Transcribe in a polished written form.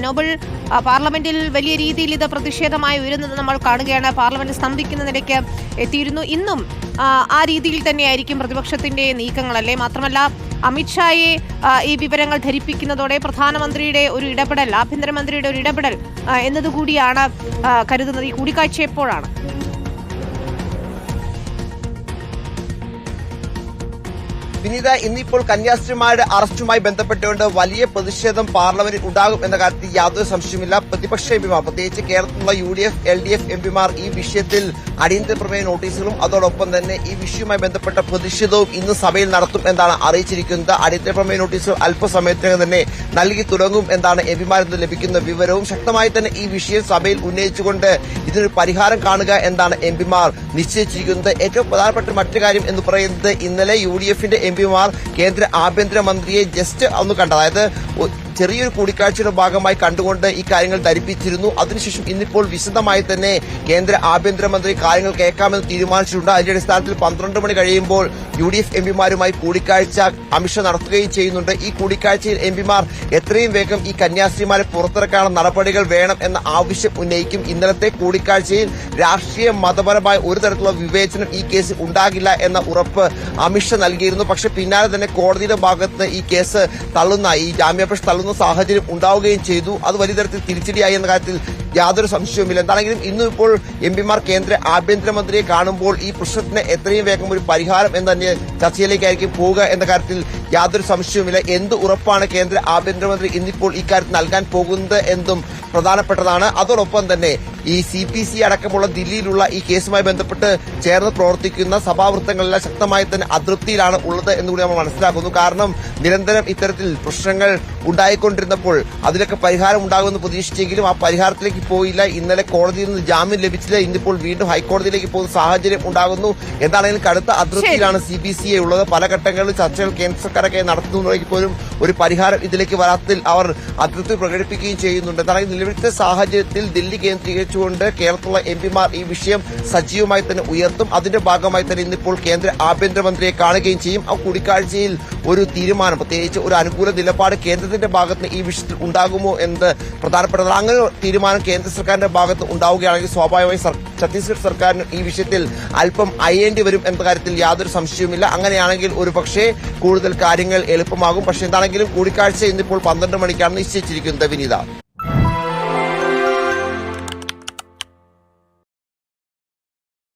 Nobel പാർലമെന്റിൽ വലിയ രീതിയിൽ ഇത് പ്രതിഷേധമായി ഉയരുന്നത് നമ്മൾ കാണുകയാണ്. പാർലമെന്റ് സ്തംഭിക്കുന്ന നിലയ്ക്ക് എത്തിയിരുന്നു. ഇന്നും ആ രീതിയിൽ തന്നെയായിരിക്കും പ്രതിപക്ഷത്തിന്റെ നീക്കങ്ങളല്ലേ. മാത്രമല്ല അമിത്ഷായെ ഈ വിവരങ്ങൾ ധരിപ്പിക്കുന്നതോടെ പ്രധാനമന്ത്രിയുടെ ഒരു ഇടപെടൽ, ആഭ്യന്തരമന്ത്രിയുടെ ഒരു ഇടപെടൽ എന്നതുകൂടിയാണ് കരുതുന്നത്. ഈ കൂടിക്കാഴ്ച എപ്പോഴാണ്? വിനീത, ഇന്നിപ്പോൾ കന്യാസ്ത്രീമാരുടെ അറസ്റ്റുമായി ബന്ധപ്പെട്ടുകൊണ്ട് വലിയ പ്രതിഷേധം പാർലമെന്റിൽ ഉണ്ടാകും എന്ന കാര്യത്തിൽ യാതൊരു സംശയവുമില്ല. പ്രതിപക്ഷ എംപിമാർ, പ്രത്യേകിച്ച് കേരളത്തിലുള്ള UDF, LDF എംപിമാർ ഈ വിഷയത്തിൽ അടിയന്തര പ്രമേയ നോട്ടീസുകളും അതോടൊപ്പം തന്നെ ഈ വിഷയവുമായി ബന്ധപ്പെട്ട പ്രതിഷേധവും ഇന്ന് സഭയിൽ നടത്തും എന്നാണ് അറിയിച്ചിരിക്കുന്നത്. അടിയന്തര പ്രമേയ നോട്ടീസുകൾ അല്പസമയത്തിനകം തന്നെ നൽകി തുടങ്ങും എന്നാണ് എംപിമാരിൽ നിന്ന് ലഭിക്കുന്ന വിവരവും. ശക്തമായി തന്നെ ഈ വിഷയം സഭയിൽ ഉന്നയിച്ചുകൊണ്ട് ഇതിനൊരു പരിഹാരം കാണുക എന്നാണ് എംപിമാർ നിശ്ചയിച്ചിരിക്കുന്നത്. ഏറ്റവും പ്രധാനപ്പെട്ട മറ്റു കാര്യം എന്ന് പറയുന്നത്, ഇന്നലെ UDFന്റെ എംപിമാർ കേന്ദ്ര ആഭ്യന്തരമന്ത്രിയെ ജസ്റ്റ് ഒന്ന് കണ്ടത്, അതായത് ചെറിയൊരു കൂടിക്കാഴ്ചയുടെ ഭാഗമായി കണ്ടുകൊണ്ട് ഈ കാര്യങ്ങൾ ധരിപ്പിച്ചിരുന്നു. അതിനുശേഷം ഇന്നിപ്പോൾ വിശദമായി തന്നെ കേന്ദ്ര ആഭ്യന്തരമന്ത്രി കാര്യങ്ങൾ കേൾക്കാമെന്ന് തീരുമാനിച്ചിട്ടുണ്ട്. അതിന്റെ അടിസ്ഥാനത്തിൽ 12 മണി കഴിയുമ്പോൾ UDF എംപിമാരുമായി കൂടിക്കാഴ്ച അമിത്ഷാ നടത്തുകയും ചെയ്യുന്നുണ്ട്. ഈ കൂടിക്കാഴ്ചയിൽ എംപിമാർ എത്രയും വേഗം ഈ കന്യാസ്ത്രീമാരെ പുറത്തിറക്കാനുള്ള നടപടികൾ വേണം എന്ന ആവശ്യം ഉന്നയിക്കും. ഇന്നലത്തെ കൂടിക്കാഴ്ചയിൽ രാഷ്ട്രീയ മതപരമായ ഒരു തരത്തിലുള്ള വിവേചനം ഈ കേസിൽ ഉണ്ടാകില്ല എന്ന ഉറപ്പ് അമിത്ഷാ നൽകിയിരുന്നു. പക്ഷെ പിന്നാലെ തന്നെ കോടതിയുടെ ഭാഗത്ത് ഈ കേസ് തള്ളുന്ന, ഈ ജാമ്യാപേക്ഷ തള്ളുന്ന സാഹചര്യം ഉണ്ടാവുകയും ചെയ്തു. അത് വലിയ തരത്തിൽ തിരിച്ചടിയായി എന്ന കാര്യത്തിൽ യാതൊരു സംശയവുമില്ല. എന്താണെങ്കിലും ഇന്നും ഇപ്പോൾ എംപിമാർ കേന്ദ്ര ആഭ്യന്തരമന്ത്രിയെ കാണുമ്പോൾ ഈ പ്രശ്നത്തിന് എത്രയും വേഗം ഒരു പരിഹാരം എന്ന് തന്നെ ചർച്ചയിലേക്കായിരിക്കും പോവുക എന്ന കാര്യത്തിൽ യാതൊരു സംശയവുമില്ല. എന്ത് ഉറപ്പാണ് കേന്ദ്ര ആഭ്യന്തരമന്ത്രി ഇന്നിപ്പോൾ ഇക്കാര്യത്തിൽ നൽകാൻ പോകുന്നത് എന്നും പ്രധാനപ്പെട്ടതാണ്. അതോടൊപ്പം തന്നെ ഈ CPC അടക്കമുള്ള ദില്ലിയിലുള്ള ഈ കേസുമായി ബന്ധപ്പെട്ട് ചേർന്ന് പ്രവർത്തിക്കുന്ന സഭാവൃത്തങ്ങളെല്ലാം ശക്തമായി തന്നെ അതൃപ്തിയിലാണ് ഉള്ളത് എന്നുകൂടി നമ്മൾ മനസ്സിലാക്കുന്നു. കാരണം നിരന്തരം ഇത്തരത്തിൽ പ്രശ്നങ്ങൾ ഉണ്ടായിക്കൊണ്ടിരുന്നപ്പോൾ അതിലൊക്കെ പരിഹാരം ഉണ്ടാകുമെന്ന് പ്രതീക്ഷിച്ചെങ്കിലും ആ പരിഹാരത്തിലേക്ക് പോയില്ല. ഇന്നലെ കോടതിയിൽ നിന്ന് ജാമ്യം ലഭിച്ചില്ല. ഇന്നിപ്പോൾ വീണ്ടും ഹൈക്കോടതിയിലേക്ക് പോകുന്ന സാഹചര്യം ഉണ്ടാകുന്നു. എന്താണെങ്കിലും കടുത്ത അതൃപ്തിയിലാണ് CPCA ഉള്ളത്. പല ഘട്ടങ്ങളിൽ ചർച്ചകൾ കേന്ദ്ര സർക്കാരൊക്കെ നടത്തുന്നതിലേക്ക് പോലും ഒരു പരിഹാരം ഇതിലേക്ക് വരാത്തിൽ അവർ അതൃപ്തി പ്രകടിപ്പിക്കുകയും ചെയ്യുന്നുണ്ട്. എന്താണെങ്കിലും നിലവിലത്തെ സാഹചര്യത്തിൽ ദില്ലി കേന്ദ്രീകരിച്ചുകൊണ്ട് കേരളത്തിലുള്ള എംപിമാർ ഈ വിഷയം സജീവമായി തന്നെ ഉയർത്തും. അതിന്റെ ഭാഗമായി തന്നെ ഇന്നിപ്പോൾ കേന്ദ്ര ആഭ്യന്തരമന്ത്രിയെ കാണുകയും ചെയ്യും. ആ കൂടിക്കാഴ്ചയിൽ ഒരു തീരുമാനം, പ്രത്യേകിച്ച് ഒരു അനുകൂല നിലപാട് കേന്ദ്രത്തിന്റെ ഭാഗത്ത് ഈ വിഷയത്തിൽ ഉണ്ടാകുമോ എന്നത് പ്രധാനപ്പെട്ടതാണ്. അങ്ങനെ തീരുമാനം കേന്ദ്ര സർക്കാരിന്റെ ഭാഗത്ത് ഉണ്ടാവുകയാണെങ്കിൽ സ്വാഭാവികമായി ഛത്തീസ്ഗഡ് സർക്കാരിന് ഈ വിഷയത്തിൽ അല്പം അയ്യേണ്ടി വരും എന്ന കാര്യത്തിൽ യാതൊരു സംശയവുമില്ല. അങ്ങനെയാണെങ്കിൽ ഒരുപക്ഷേ കൂടുതൽ കാര്യങ്ങൾ എളുപ്പമാകും. പക്ഷേ എന്താണെങ്കിലും കൂടിക്കാഴ്ച ഇന്നിപ്പോൾ 12 മണിക്കാണ് നിശ്ചയിച്ചിരിക്കുന്നത്. വിനീത.